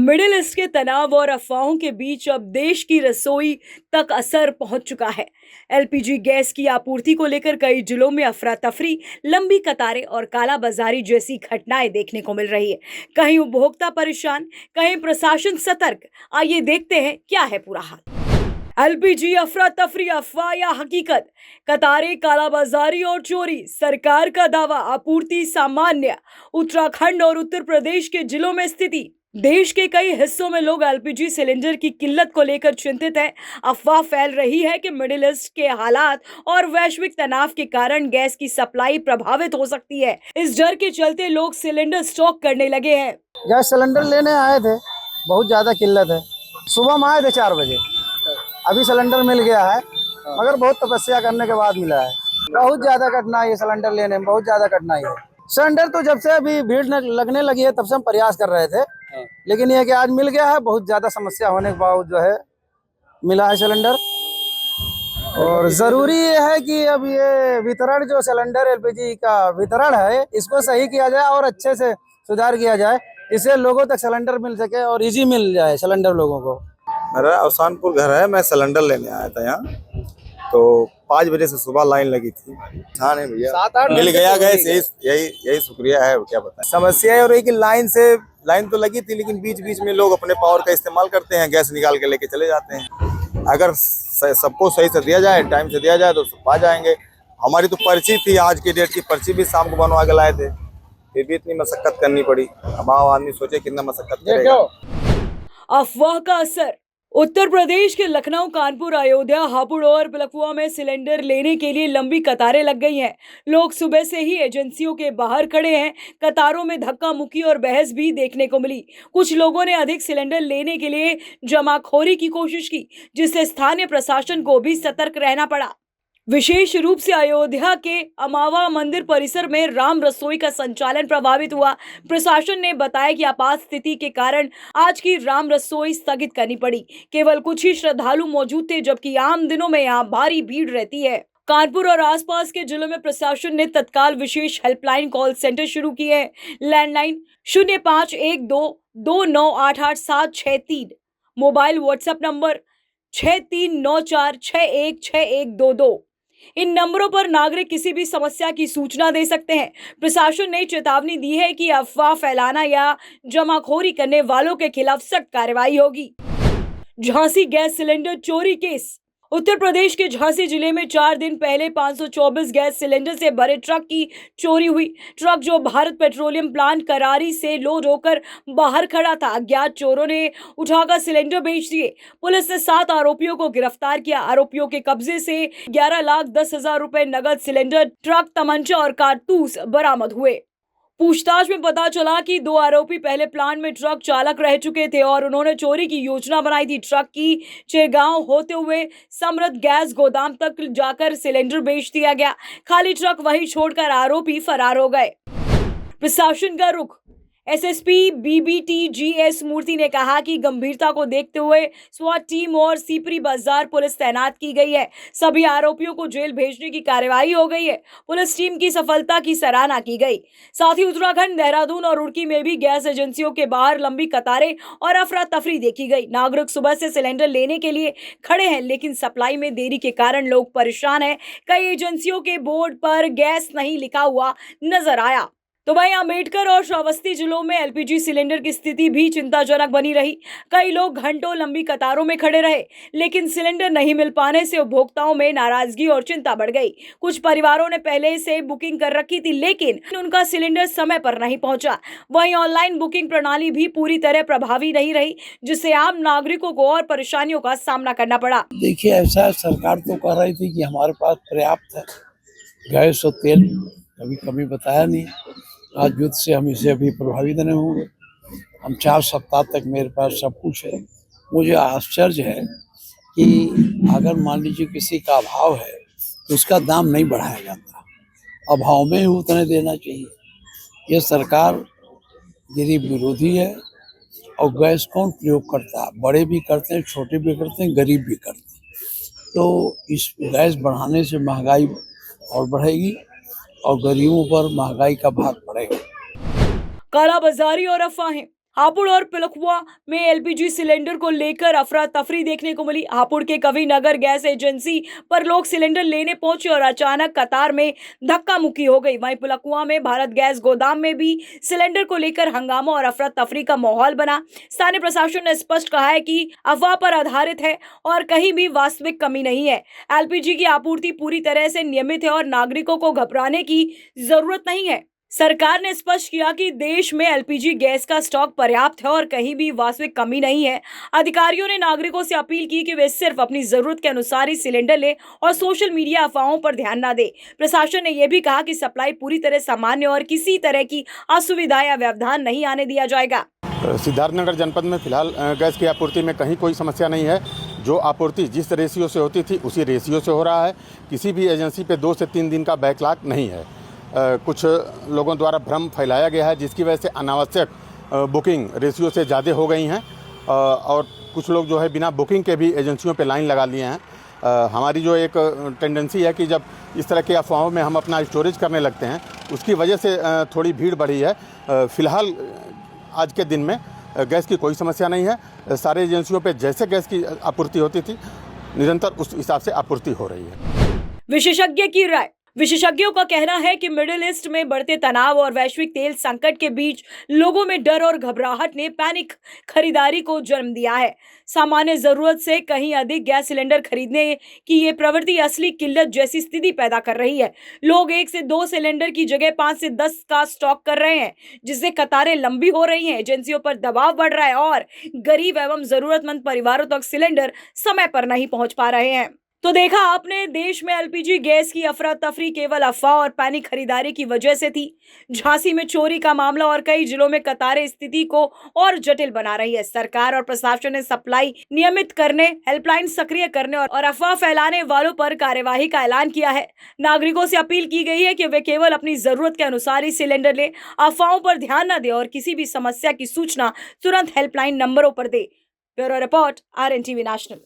Middle east के तनाव और अफवाहों के बीच अब देश की रसोई तक असर पहुंच चुका है। एलपीजी गैस की आपूर्ति को लेकर कई जिलों में अफरा तफरी, लंबी कतारें और कालाबाजारी जैसी घटनाएं देखने को मिल रही है। कहीं उपभोक्ता परेशान, कहीं प्रशासन सतर्क। आइए देखते हैं क्या है पूरा हाल। एलपीजी अफरा तफरी, अफवाह या हकीकत? कतारें, कालाबाजारी और चोरी। सरकार का दावा, आपूर्ति सामान्य। उत्तराखंड और उत्तर प्रदेश के जिलों में स्थिति। देश के कई हिस्सों में लोग एलपीजी सिलेंडर की किल्लत को लेकर चिंतित हैं। अफवाह फैल रही है कि मिडिल ईस्ट के हालात और वैश्विक तनाव के कारण गैस की सप्लाई प्रभावित हो सकती है। इस डर के चलते लोग सिलेंडर स्टॉक करने लगे हैं। गैस सिलेंडर लेने आए थे, बहुत ज़्यादा किल्लत है। सुबह में आए थे 4 बजे, अभी सिलेंडर मिल गया है, मगर बहुत तपस्या करने के बाद मिला है। बहुत ज़्यादा कठिनाई है सिलेंडर लेने में, बहुत ज़्यादा कठिनाई है। सिलेंडर तो जब से अभी भीड़ लगने लगी है तब से हम प्रयास कर रहे थे, लेकिन ये कि आज मिल गया है। बहुत ज़्यादा समस्या होने के बावजूद जो है मिला है सिलेंडर। और ज़रूरी ये है कि अब ये वितरण, जो सिलेंडर एलपीजी का वितरण है, इसको सही किया जाए और अच्छे से सुधार किया जाए, इससे लोगों तक सिलेंडर मिल सके और इजी मिल जाए सिलेंडर लोगों को। मेरा अवसानपुर घर है, मैं सिलेंडर लेने आया था यहाँ, तो 5 बजे से सुबह लाइन लगी थी। हाँ नहीं भैया, 7-8 मिल गया गैस। यही शुक्रिया है, क्या बताएं। समस्या है और कि लाइन तो लगी थी, लेकिन बीच बीच में लोग अपने पावर का इस्तेमाल करते हैं, गैस निकाल के लेके चले जाते हैं। अगर सबको सही से दिया जाए, टाइम से दिया जाए, तो सब आ जाएंगे। हमारी तो पर्ची थी, आज की डेट की पर्ची भी शाम को बनवा के लाए थे, फिर भी इतनी मशक्कत करनी पड़ी। अब आदमी सोचे कितना मशक्कत करेगा। अफवाह का असर। उत्तर प्रदेश के लखनऊ, कानपुर, अयोध्या, हापुड़ और पिलखुआ में सिलेंडर लेने के लिए लंबी कतारें लग गई हैं। लोग सुबह से ही एजेंसियों के बाहर खड़े हैं। कतारों में धक्का मुक्की और बहस भी देखने को मिली। कुछ लोगों ने अधिक सिलेंडर लेने के लिए जमाखोरी की कोशिश की, जिससे स्थानीय प्रशासन को भी सतर्क रहना पड़ा। विशेष रूप से अयोध्या के अमावा मंदिर परिसर में राम रसोई का संचालन प्रभावित हुआ। प्रशासन ने बताया कि आपात स्थिति के कारण आज की राम रसोई स्थगित करनी पड़ी। केवल कुछ ही श्रद्धालु मौजूद थे, जबकि आम दिनों में यहाँ भारी भीड़ रहती है। कानपुर और आसपास के जिलों में प्रशासन ने तत्काल विशेष हेल्पलाइन कॉल सेंटर शुरू किए हैं। Landline 0512298863, mobile WhatsApp number 6394616122। इन नंबरों पर नागरिक किसी भी समस्या की सूचना दे सकते हैं। प्रशासन ने चेतावनी दी है कि अफवाह फैलाना या जमाखोरी करने वालों के खिलाफ सख्त कार्रवाई होगी। झांसी गैस सिलेंडर चोरी केस। उत्तर प्रदेश के झांसी जिले में 4 दिन पहले 524 गैस सिलेंडर से भरे ट्रक की चोरी हुई। ट्रक, जो भारत पेट्रोलियम प्लांट करारी से लोड होकर बाहर खड़ा था, अज्ञात चोरों ने उठाकर सिलेंडर बेच दिए। पुलिस ने 7 आरोपियों को गिरफ्तार किया। आरोपियों के कब्जे से 11,10,000 रुपए नगद, सिलेंडर, ट्रक, तमंचा और कारतूस बरामद हुए। पूछताछ में पता चला कि 2 आरोपी पहले प्लांट में ट्रक चालक रह चुके थे और उन्होंने चोरी की योजना बनाई थी। ट्रक की चिरगांव होते हुए समृद्ध गैस गोदाम तक जाकर सिलेंडर बेच दिया गया। खाली ट्रक वहीं छोड़कर आरोपी फरार हो गए। प्रशासन का रुख। एसएसपी बीबीटी जीएस मूर्ति ने कहा कि गंभीरता को देखते हुए स्वाट टीम और सीपरी बाजार पुलिस तैनात की गई है। सभी आरोपियों को जेल भेजने की कार्रवाई हो गई है। पुलिस टीम की सफलता की सराहना की गई। साथ ही उत्तराखंड, देहरादून और रुड़की में भी गैस एजेंसियों के बाहर लंबी कतारें और अफरा तफरी देखी गई। नागरिक सुबह से सिलेंडर लेने के लिए खड़े हैं, लेकिन सप्लाई में देरी के कारण लोग परेशान हैं। कई एजेंसियों के बोर्ड पर गैस नहीं लिखा हुआ नजर आया। तो वहीं अम्बेडकर और श्रावस्ती जिलों में एलपीजी सिलेंडर की स्थिति भी चिंताजनक बनी रही। कई लोग घंटों लंबी कतारों में खड़े रहे, लेकिन सिलेंडर नहीं मिल पाने से उपभोक्ताओं में नाराजगी और चिंता बढ़ गई। कुछ परिवारों ने पहले से बुकिंग कर रखी थी, लेकिन उनका सिलेंडर समय पर नहीं पहुंचा। वहीं ऑनलाइन बुकिंग प्रणाली भी पूरी तरह प्रभावी नहीं रही, जिससे आम नागरिकों को और परेशानियों का सामना करना पड़ा। देखिए, ऐसा सरकार तो कह रही थी कि हमारे पास पर्याप्त है गैस और तेल, कभी कभी बताया नहीं। आज युद्ध से हम इसे अभी प्रभावित नहीं होंगे। हम 4 सप्ताह तक मेरे पास सब कुछ है। मुझे आश्चर्य है कि अगर मान लीजिए किसी का अभाव है तो उसका दाम नहीं बढ़ाया जाता, अभाव में ही उतने देना चाहिए। ये सरकार गरीब विरोधी है। और गैस कौन प्रयोग करता है? बड़े भी करते हैं, छोटे भी करते हैं, गरीब भी करते हैं। तो इस गैस बढ़ाने से महंगाई और बढ़ेगी और गरीबों पर महंगाई का भार पड़ेगा। कालाबाजारी और अफवाहें। हापुड़ और पिलखुआ में एलपीजी सिलेंडर को लेकर अफरा तफरी देखने को मिली। हापुड़ के कवि नगर गैस एजेंसी पर लोग सिलेंडर लेने पहुंचे और अचानक कतार में धक्का मुक्की हो गई। वहीं पिलखुआ में भारत गैस गोदाम में भी सिलेंडर को लेकर हंगामा और अफरा तफरी का माहौल बना। स्थानीय प्रशासन ने स्पष्ट कहा है कि अफवाह पर आधारित है और कहीं भी वास्तविक कमी नहीं है। एलपीजी की आपूर्ति पूरी तरह से नियमित है और नागरिकों को घबराने की जरूरत नहीं है। सरकार ने स्पष्ट किया कि देश में एलपीजी गैस का स्टॉक पर्याप्त है और कहीं भी वास्तविक कमी नहीं है। अधिकारियों ने नागरिकों से अपील की कि वे सिर्फ अपनी जरूरत के अनुसार ही सिलेंडर लें और सोशल मीडिया अफवाहों पर ध्यान न दें। प्रशासन ने यह भी कहा कि सप्लाई पूरी तरह सामान्य और किसी तरह की असुविधा या व्यवधान नहीं आने दिया जाएगा। सिद्धार्थनगर जनपद में फिलहाल गैस की आपूर्ति में कहीं कोई समस्या नहीं है। जो आपूर्ति जिस रेशियो से होती थी उसी रेशियो से हो रहा है। किसी भी एजेंसी पे 2 से 3 दिन का बैकलॉग नहीं है। कुछ लोगों द्वारा भ्रम फैलाया गया है जिसकी वजह से अनावश्यक बुकिंग रेशियो से ज़्यादा हो गई हैं और कुछ लोग जो है बिना बुकिंग के भी एजेंसियों पे लाइन लगा लिए हैं। हमारी जो एक टेंडेंसी है कि जब इस तरह के अफवाहों में हम अपना स्टोरेज करने लगते हैं उसकी वजह से थोड़ी भीड़ बढ़ी है। फिलहाल आज के दिन में गैस की कोई समस्या नहीं है। सारे एजेंसियों पे जैसे गैस की आपूर्ति होती थी निरंतर उस हिसाब से आपूर्ति हो रही है। विशेषज्ञ की राय। विशेषज्ञों का कहना है कि मिडिल ईस्ट में बढ़ते तनाव और वैश्विक तेल संकट के बीच लोगों में डर और घबराहट ने पैनिक खरीदारी को जन्म दिया है। सामान्य जरूरत से कहीं अधिक गैस सिलेंडर खरीदने की ये प्रवृत्ति असली किल्लत जैसी स्थिति पैदा कर रही है। लोग 1 से 2 सिलेंडर की जगह 5 से 10 का स्टॉक कर रहे हैं, जिससे कतारें लंबी हो रही हैं, एजेंसियों पर दबाव बढ़ रहा है और गरीब एवं जरूरतमंद परिवारों तक सिलेंडर समय पर नहीं पहुंच पा रहे हैं। तो देखा आपने, देश में एलपीजी गैस की अफरा तफरी केवल अफवाह और पैनिक खरीदारी की वजह से थी। झांसी में चोरी का मामला और कई जिलों में कतारें स्थिति को और जटिल बना रही है। सरकार और प्रशासन ने सप्लाई नियमित करने, हेल्पलाइन सक्रिय करने और अफवाह फैलाने वालों पर कार्यवाही का ऐलान किया है। नागरिकों से अपील की गई है कि वे केवल अपनी जरूरत के अनुसार ही सिलेंडर लें, अफवाहों पर ध्यान न दें और किसी भी समस्या की सूचना तुरंत हेल्पलाइन नंबरों पर दें। Bureau report, RNTV national.